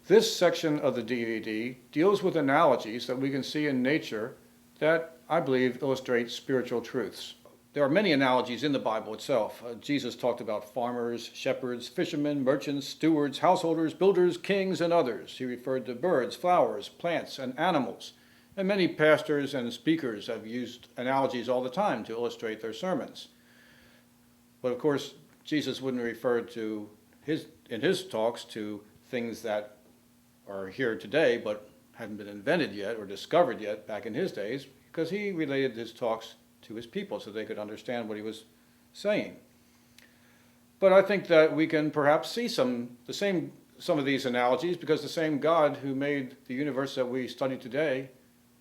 This section of the DVD deals with analogies that we can see in nature that I believe illustrate spiritual truths. There are many analogies in the Bible itself. Jesus talked about farmers, shepherds, fishermen, merchants, stewards, householders, builders, kings, and others. He referred to birds, flowers, plants, and animals. And many pastors and speakers have used analogies all the time to illustrate their sermons. But of course, Jesus wouldn't refer to in his talks to things that are here today but haven't been invented yet or discovered yet back in his days, because he related his talks to his people so they could understand what he was saying. But I think that we can perhaps see some of these analogies, because the same God who made the universe that we study today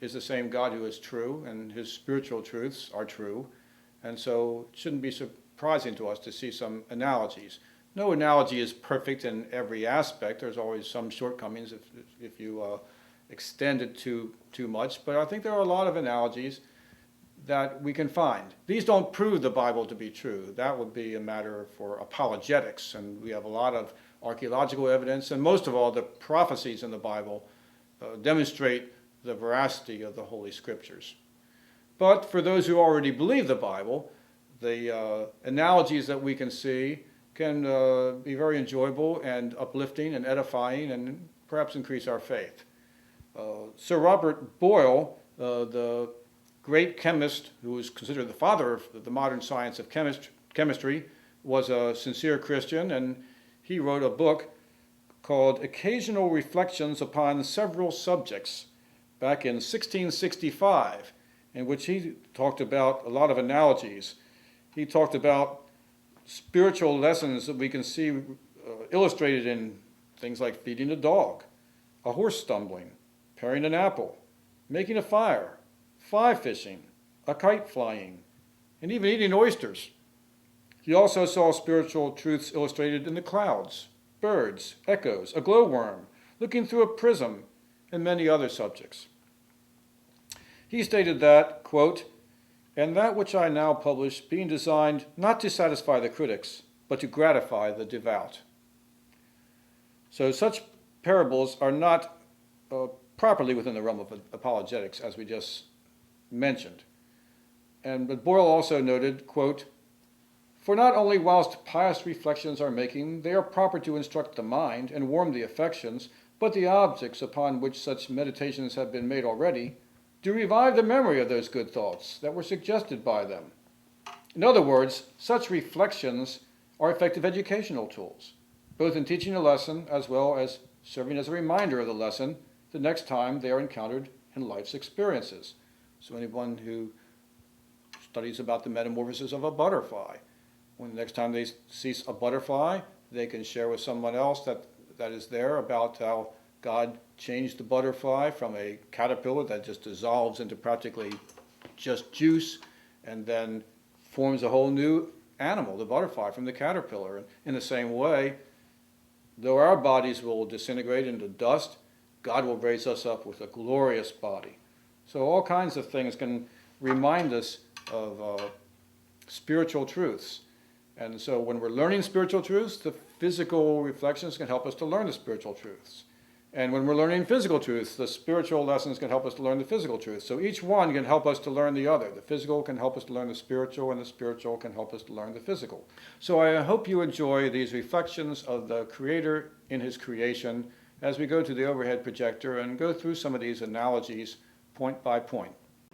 is the same God who is true, and his spiritual truths are true, and so it shouldn't be surprising to us to see some analogies. No analogy is perfect in every aspect. There's always some shortcomings if you extend it too much, but I think there are a lot of analogies that we can find. These don't prove the Bible to be true. That would be a matter for apologetics, and we have a lot of archaeological evidence, and most of all, the prophecies in the Bible demonstrate the veracity of the Holy Scriptures. But for those who already believe the Bible, the analogies that we can see can be very enjoyable and uplifting and edifying and perhaps increase our faith. Sir Robert Boyle, the great chemist who is considered the father of the modern science of chemistry, was a sincere Christian, and he wrote a book called Occasional Reflections Upon Several Subjects back in 1665, in which he talked about a lot of analogies. He talked about spiritual lessons that we can see illustrated in things like feeding a dog, a horse stumbling, paring an apple, making a fire, fly fishing, a kite flying, and even eating oysters. He also saw spiritual truths illustrated in the clouds, birds, echoes, a glowworm, looking through a prism, and many other subjects. He stated that, quote, "And that which I now publish being designed not to satisfy the critics, but to gratify the devout." So such parables are not properly within the realm of apologetics, as we just mentioned. But Boyle also noted, quote, "For not only whilst pious reflections are making, they are proper to instruct the mind and warm the affections, but the objects upon which such meditations have been made already do revive the memory of those good thoughts that were suggested by them." In other words, such reflections are effective educational tools, both in teaching a lesson as well as serving as a reminder of the lesson the next time they are encountered in life's experiences. So anyone who studies about the metamorphosis of a butterfly, when the next time they see a butterfly, they can share with someone else that is there about how God changed the butterfly from a caterpillar that just dissolves into practically just juice and then forms a whole new animal, the butterfly, from the caterpillar. In the same way, though our bodies will disintegrate into dust, God will raise us up with a glorious body. So all kinds of things can remind us of spiritual truths. And so when we're learning spiritual truths, the physical reflections can help us to learn the spiritual truths. And when we're learning physical truths, the spiritual lessons can help us to learn the physical truths. So each one can help us to learn the other. The physical can help us to learn the spiritual, and the spiritual can help us to learn the physical. So I hope you enjoy these reflections of the Creator in His creation as we go to the overhead projector and go through some of these analogies point by point.